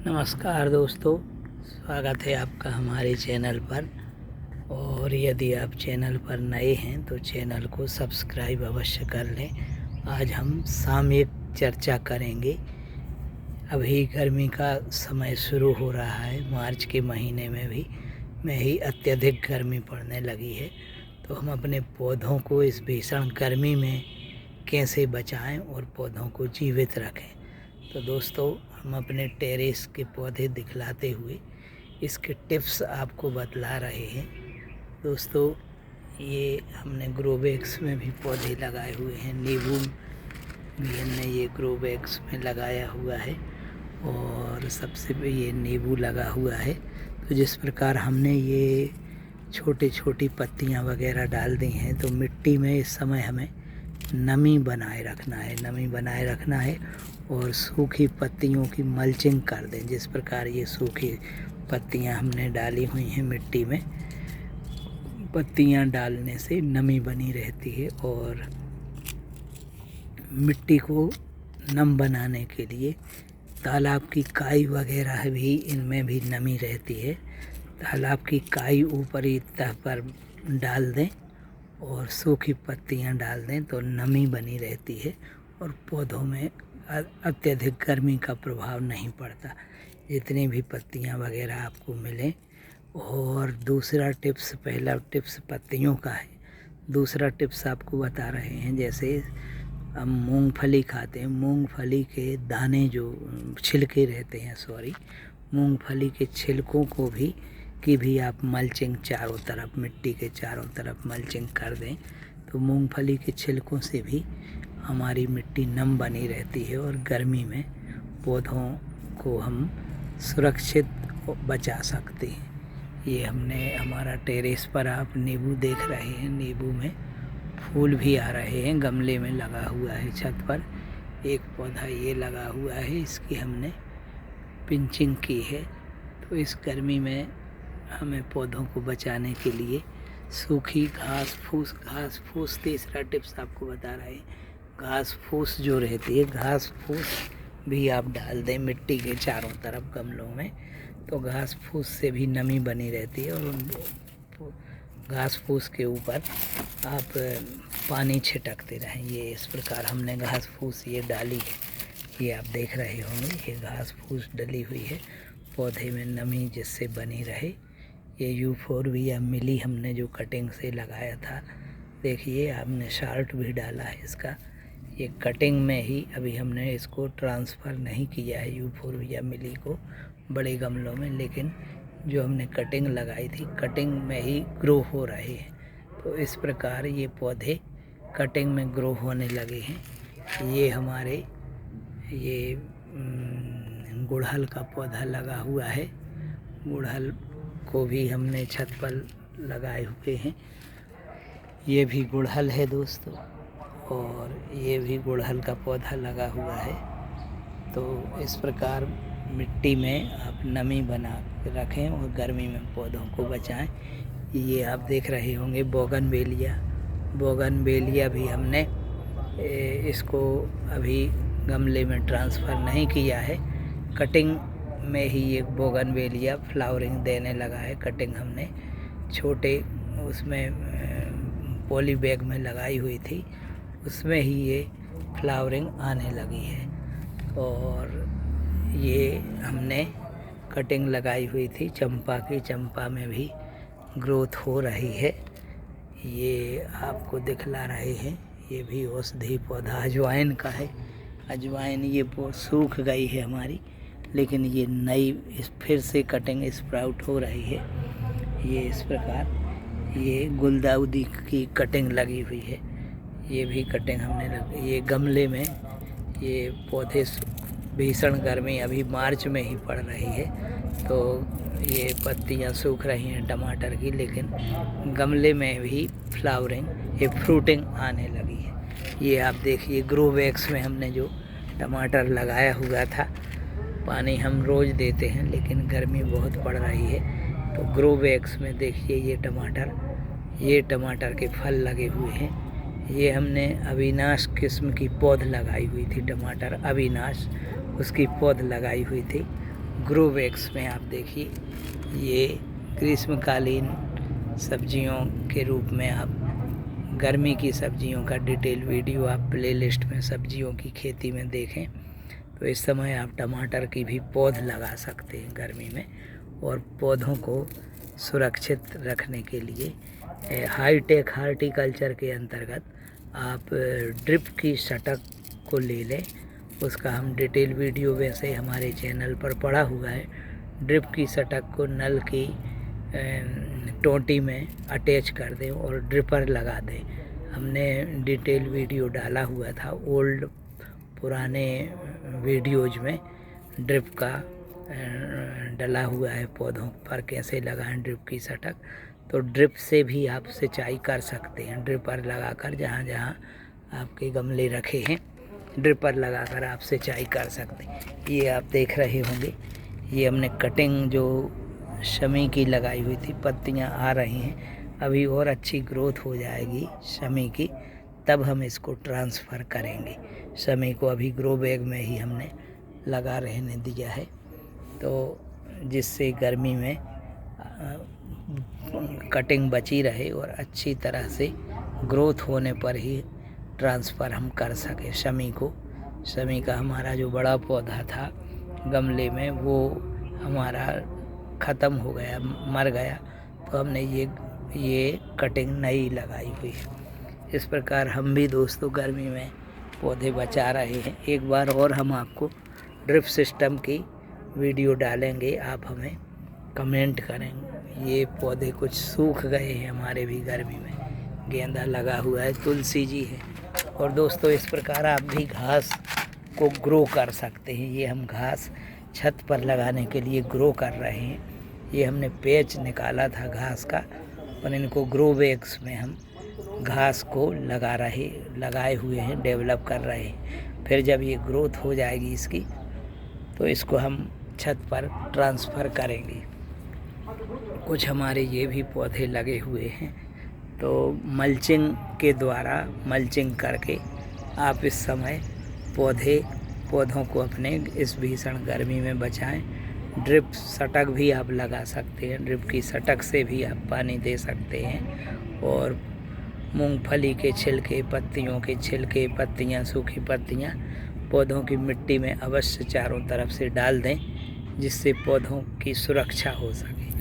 नमस्कार दोस्तों, स्वागत है आपका हमारे चैनल पर। और यदि आप चैनल पर नए हैं तो चैनल को सब्सक्राइब अवश्य कर लें। आज हम सामयिक चर्चा करेंगे। अभी गर्मी का समय शुरू हो रहा है। मार्च के महीने में ही अत्यधिक गर्मी पड़ने लगी है। तो हम अपने पौधों को इस भीषण गर्मी में कैसे बचाएं और पौधों को जीवित रखें। तो दोस्तों, हम अपने टेरेस के पौधे दिखलाते हुए इसके टिप्स आपको बतला रहे हैं। दोस्तों, ये हमने ग्रो बैग्स में भी पौधे लगाए हुए हैं। नींबू भी हमने ये ग्रो बैग्स में लगाया हुआ है और सबसे ये नींबू लगा हुआ है। तो जिस प्रकार हमने ये छोटी छोटी पत्तियां वगैरह डाल दी हैं, तो मिट्टी में इस समय हमें नमी बनाए रखना है और सूखी पत्तियों की मल्चिंग कर दें। जिस प्रकार ये सूखी पत्तियां हमने डाली हुई हैं मिट्टी में, पत्तियां डालने से नमी बनी रहती है और मिट्टी को नम बनाने के लिए तालाब की काई वगैरह भी, इनमें भी नमी रहती है। तालाब की काई ऊपरी तह पर डाल दें और सूखी पत्तियां डाल दें तो नमी बनी रहती है और पौधों में अत्यधिक गर्मी का प्रभाव नहीं पड़ता, जितनी भी पत्तियां वगैरह आपको मिलें। और दूसरा टिप्स, पहला टिप्स पत्तियों का है, दूसरा टिप्स आपको बता रहे हैं। जैसे हम मूंगफली खाते हैं, मूंगफली के दाने जो छिलके रहते हैं, मूंगफली के छिलकों को भी आप मल्चिंग चारों तरफ, मिट्टी के चारों तरफ मल्चिंग कर दें तो मूंगफली के छिलकों से भी हमारी मिट्टी नम बनी रहती है और गर्मी में पौधों को हम सुरक्षित बचा सकते हैं। ये हमने हमारा टेरेस पर आप नींबू देख रहे हैं, नींबू में फूल भी आ रहे हैं, गमले में लगा हुआ है। छत पर एक पौधा ये लगा हुआ है, इसकी हमने पिंचिंग की है। तो इस गर्मी में हमें पौधों को बचाने के लिए सूखी घास फूस तीसरा टिप्स आपको बता रहे हैं। घास फूस जो रहती है, घास फूस भी आप डाल दें मिट्टी के चारों तरफ गमलों में, तो घास फूस से भी नमी बनी रहती है और उन घास फूस के ऊपर आप पानी छिटकते रहें। ये इस प्रकार हमने घास फूस ये डाली है, ये आप देख रहे होंगे, ये घास फूस डली हुई है पौधे में नमी जिससे बनी रहे। ये यूफोरबिया मिली हमने जो कटिंग से लगाया था, देखिए हमने शार्ट भी डाला है इसका। ये कटिंग में ही अभी हमने इसको ट्रांसफ़र नहीं किया है यूफोरबिया मिली को बड़े गमलों में, लेकिन जो हमने कटिंग लगाई थी कटिंग में ही ग्रो हो रहे हैं। तो इस प्रकार ये पौधे कटिंग में ग्रो होने लगे हैं। ये हमारे ये गुड़हल का पौधा लगा हुआ है, गुड़हल को भी हमने छत पर लगाए हुए हैं। ये भी गुड़हल है दोस्तों, और ये भी गुड़हल का पौधा लगा हुआ है। तो इस प्रकार मिट्टी में आप नमी बना रखें और गर्मी में पौधों को बचाएं। ये आप देख रहे होंगे बोगनवेलिया भी हमने इसको अभी गमले में ट्रांसफ़र नहीं किया है, कटिंग में ही ये बोगनवेलिया फ्लावरिंग देने लगा है। कटिंग हमने छोटे उसमें पॉली बैग में लगाई हुई थी, उसमें ही ये फ्लावरिंग आने लगी है। और ये हमने कटिंग लगाई हुई थी चंपा की, चंपा में भी ग्रोथ हो रही है। ये आपको दिखला रहे हैं, ये भी औषधि पौधा अजवाइन का है। अजवाइन ये सूख गई है हमारी, लेकिन ये नई फिर से कटिंग स्प्राउट हो रही है। ये इस प्रकार ये गुलदाउदी की कटिंग लगी हुई है, ये भी कटिंग हमने ये गमले में ये पौधे भीषण गर्मी अभी मार्च में ही पड़ रही है, तो ये पत्तियां सूख रही हैं टमाटर की, लेकिन गमले में भी फ्लावरिंग, ये फ्रूटिंग आने लगी है। ये आप देखिए ग्रो बैग्स में हमने जो टमाटर लगाया हुआ था, पानी हम रोज़ देते हैं लेकिन गर्मी बहुत पड़ रही है, तो ग्रो बैग्स में देखिए ये टमाटर के फल लगे हुए हैं। ये हमने अविनाश किस्म की पौध लगाई हुई थी, टमाटर अविनाश उसकी पौध लगाई हुई थी। ग्रो बैग्स में आप देखिए, ये ग्रीष्मकालीन सब्जियों के रूप में आप गर्मी की सब्जियों का डिटेल वीडियो आप प्लेलिस्ट में सब्जियों की खेती में देखें। तो इस समय आप टमाटर की भी पौध लगा सकते हैं गर्मी में, और पौधों को सुरक्षित रखने के लिए हाईटेक हार्टिकल्चर के अंतर्गत आप ड्रिप की शटक को ले लें। उसका हम डिटेल वीडियो वैसे हमारे चैनल पर पड़ा हुआ है। ड्रिप की शटक को नल की टोंटी में अटैच कर दें और ड्रिपर लगा दें। हमने डिटेल वीडियो डाला हुआ था ओल्ड पुराने वीडियोज में, ड्रिप का डला हुआ है पौधों पर कैसे लगाएं ड्रिप की शटक। तो ड्रिप से भी आप सिंचाई कर सकते हैं, ड्रिपर लगाकर जहाँ जहाँ आपके गमले रखे हैं ड्रिपर लगाकर आप सिंचाई कर सकते हैं। ये आप देख रहे होंगे, ये हमने कटिंग जो शमी की लगाई हुई थी, पत्तियाँ आ रही हैं, अभी और अच्छी ग्रोथ हो जाएगी शमी की, तब हम इसको ट्रांसफ़र करेंगे। शमी को अभी ग्रो बैग में ही हमने लगा रहने दिया है, तो जिससे गर्मी में कटिंग बची रहे और अच्छी तरह से ग्रोथ होने पर ही ट्रांसफ़र हम कर सकें शमी को। शमी का हमारा जो बड़ा पौधा था गमले में वो हमारा ख़त्म हो गया, मर गया, तो हमने ये कटिंग नई लगाई हुई है। इस प्रकार हम भी दोस्तों गर्मी में पौधे बचा रहे हैं। एक बार और हम आपको ड्रिप सिस्टम की वीडियो डालेंगे, आप हमें कमेंट करेंगे। ये पौधे कुछ सूख गए हैं हमारे भी गर्मी में, गेंदा लगा हुआ है, तुलसी जी है। और दोस्तों इस प्रकार आप भी घास को ग्रो कर सकते हैं। ये हम घास छत पर लगाने के लिए ग्रो कर रहे हैं। ये हमने पेच निकाला था घास का और इनको ग्रो बैग्स में हम घास को लगाए हुए हैं, डेवलप कर रहे हैं। फिर जब ये ग्रोथ हो जाएगी इसकी, तो इसको हम छत पर ट्रांसफ़र करेंगे। कुछ हमारे ये भी पौधे लगे हुए हैं, तो मल्चिंग के द्वारा मल्चिंग करके आप इस समय पौधों को अपने इस भीषण गर्मी में बचाएं। ड्रिप शटक भी आप लगा सकते हैं, ड्रिप की शटक से भी आप पानी दे सकते हैं। और मूंगफली के छिलके, पत्तियों के छिलके, पत्तियां, सूखी पत्तियां पौधों की मिट्टी में अवश्य चारों तरफ से डाल दें, जिससे पौधों की सुरक्षा हो सके।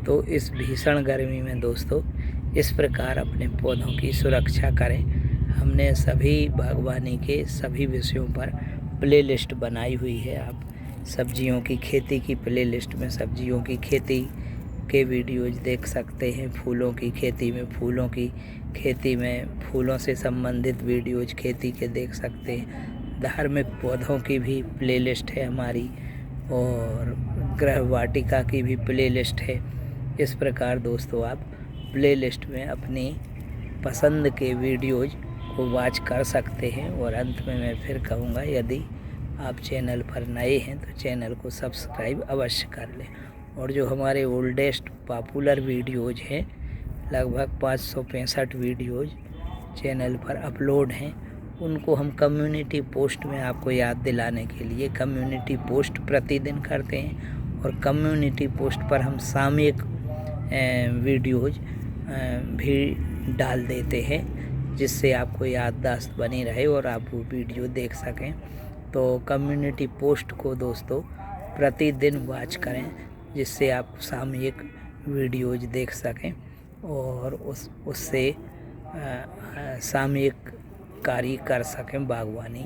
तो इस भीषण गर्मी में दोस्तों इस प्रकार अपने पौधों की सुरक्षा करें। हमने सभी बागवानी के सभी विषयों पर प्लेलिस्ट बनाई हुई है। आप सब्जियों की खेती की प्लेलिस्ट में सब्जियों की खेती के वीडियोज देख सकते हैं, फूलों की खेती में फूलों की खेती में फूलों से संबंधित वीडियोज खेती के देख सकते हैं। धार्मिक पौधों की भी प्लेलिस्ट है हमारी, और गृह वाटिका की भी प्लेलिस्ट है। इस प्रकार दोस्तों आप प्लेलिस्ट में अपनी पसंद के वीडियोज को वॉच कर सकते हैं। और अंत में मैं फिर कहूँगा, यदि आप चैनल पर नए हैं तो चैनल को सब्सक्राइब अवश्य कर लें। और जो हमारे ओल्डेस्ट पॉपुलर वीडियोज हैं, लगभग 565 वीडियोज चैनल पर अपलोड हैं, उनको हम कम्युनिटी पोस्ट में आपको याद दिलाने के लिए कम्युनिटी पोस्ट प्रतिदिन करते हैं। और कम्युनिटी पोस्ट पर हम सामयिक वीडियोज भी डाल देते हैं, जिससे आपको याददाश्त बनी रहे और आप वो वीडियो देख सकें। तो कम्युनिटी पोस्ट को दोस्तों प्रतिदिन वॉच करें, जिससे आप सामयिक वीडियोज देख सकें और उससे सामयिक कार्य कर सकें, बागवानी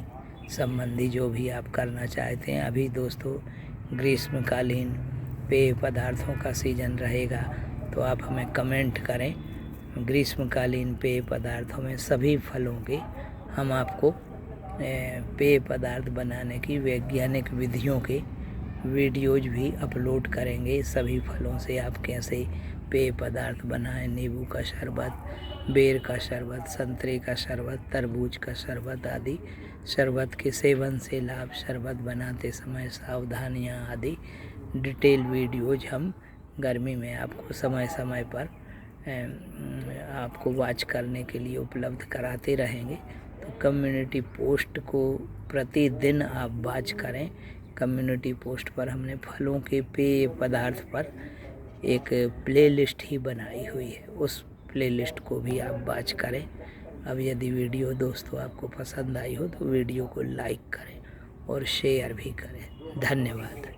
संबंधी जो भी आप करना चाहते हैं। अभी दोस्तों ग्रीष्मकालीन पेय पदार्थों का सीज़न रहेगा, तो आप हमें कमेंट करें। ग्रीष्मकालीन पेय पदार्थों में सभी फलों के हम आपको पेय पदार्थ बनाने की वैज्ञानिक विधियों के वीडियोज भी अपलोड करेंगे। सभी फलों से आप कैसे पेय पदार्थ बनाएं, नींबू का शरबत, बेर का शरबत, संतरे का शरबत, तरबूज का शरबत आदि शरबत के सेवन से लाभ, शरबत बनाते समय सावधानियां आदि डिटेल वीडियोज हम गर्मी में आपको समय समय पर आपको वॉच करने के लिए उपलब्ध कराते रहेंगे। तो कम्युनिटी पोस्ट को प्रतिदिन आप वॉच करें, कम्युनिटी पोस्ट पर हमने फलों के पेय पदार्थ पर एक प्लेलिस्ट ही बनाई हुई है, उस प्लेलिस्ट को भी आप वॉच करें। अब यदि वीडियो दोस्तों आपको पसंद आई हो तो वीडियो को लाइक करें और शेयर भी करें। धन्यवाद।